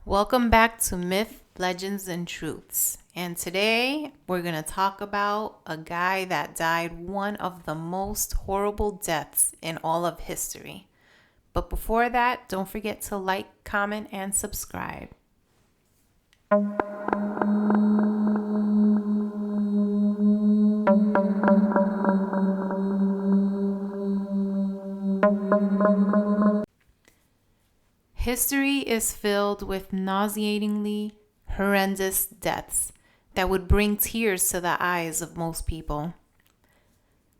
Welcome back to Myth, Legends, and Truths. And today we're going to talk about a guy that died one of the most horrible deaths in all of history. But before that, don't forget to like, comment, and subscribe. History is filled with nauseatingly horrendous deaths that would bring tears to the eyes of most people.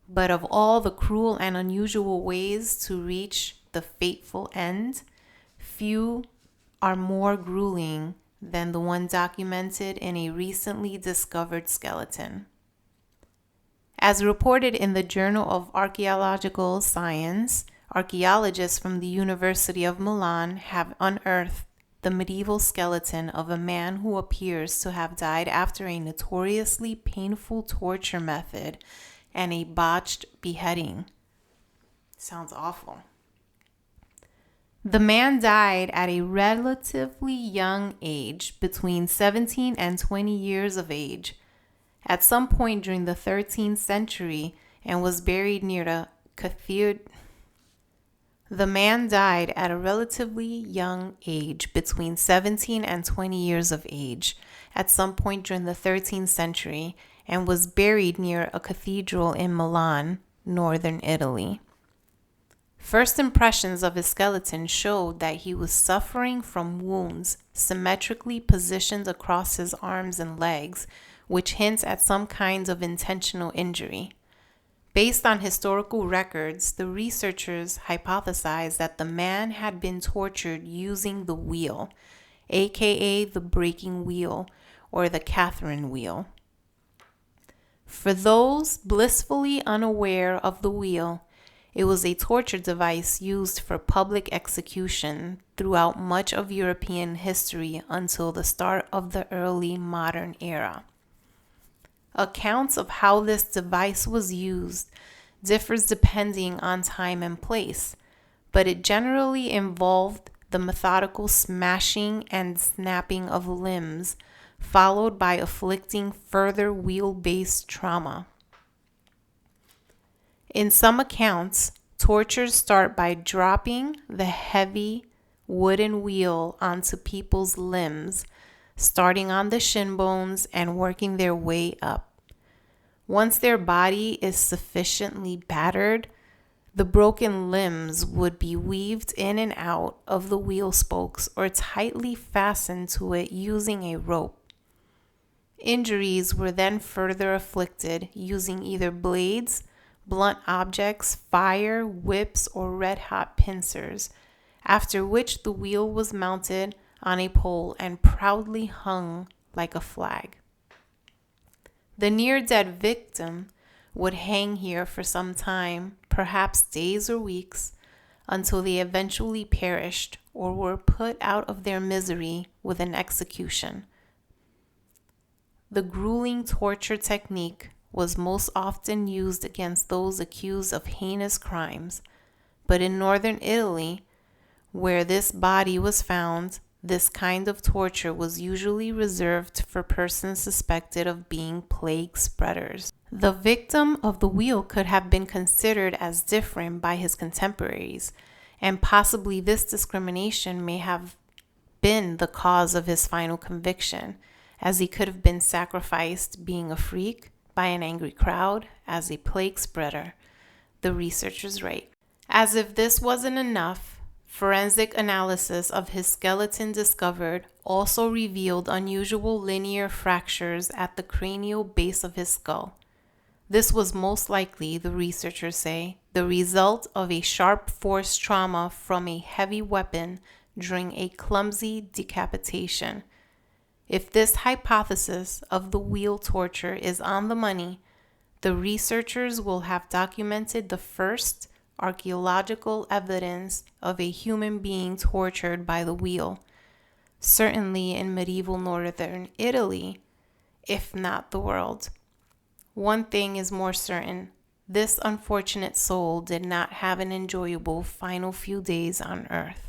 But of all the cruel and unusual ways to reach the fateful end, few are more grueling than the one documented in a recently discovered skeleton. As reported in the Journal of Archaeological Science, archaeologists from the University of Milan have unearthed the medieval skeleton of a man who appears to have died after a notoriously painful torture method and a botched beheading. Sounds awful. The man died at a relatively young age, between 17 and 20 years of age, at some point during the 13th century, and was buried near the cathedral. The man died at a relatively young age, between 17 and 20 years of age, at some point during the 13th century, and was buried near a cathedral in Milan, northern Italy. First impressions of his skeleton showed that he was suffering from wounds symmetrically positioned across his arms and legs, which hints at some kinds of intentional injury. Based on historical records, the researchers hypothesized that the man had been tortured using the wheel, aka the breaking wheel or the Catherine wheel. For those blissfully unaware of the wheel, it was a torture device used for public execution throughout much of European history until the start of the early modern era. Accounts of how this device was used differs depending on time and place, but it generally involved the methodical smashing and snapping of limbs, followed by inflicting further wheel-based trauma. In some accounts, tortures start by dropping the heavy wooden wheel onto people's limbs, starting on the shin bones and working their way up. Once their body is sufficiently battered, the broken limbs would be weaved in and out of the wheel spokes or tightly fastened to it using a rope. Injuries were then further afflicted using either blades, blunt objects, fire, whips, or red-hot pincers, after which the wheel was mounted on a pole and proudly hung like a flag. The near-dead victim would hang here for some time, perhaps days or weeks, until they eventually perished or were put out of their misery with an execution. The grueling torture technique was most often used against those accused of heinous crimes, but in northern Italy, where this body was found, this kind of torture was usually reserved for persons suspected of being plague spreaders. The victim of the wheel could have been considered as different by his contemporaries, and possibly this discrimination may have been the cause of his final conviction, as he could have been sacrificed being a freak by an angry crowd as a plague spreader, the researchers write. As if this wasn't enough, forensic analysis of his skeleton discovered also revealed unusual linear fractures at the cranial base of his skull. This was most likely, the researchers say, the result of a sharp force trauma from a heavy weapon during a clumsy decapitation. If this hypothesis of the wheel torture is on the money, the researchers will have documented the first archaeological evidence of a human being tortured by the wheel, certainly in medieval northern Italy, if not the world. One thing is more certain: this unfortunate soul did not have an enjoyable final few days on earth.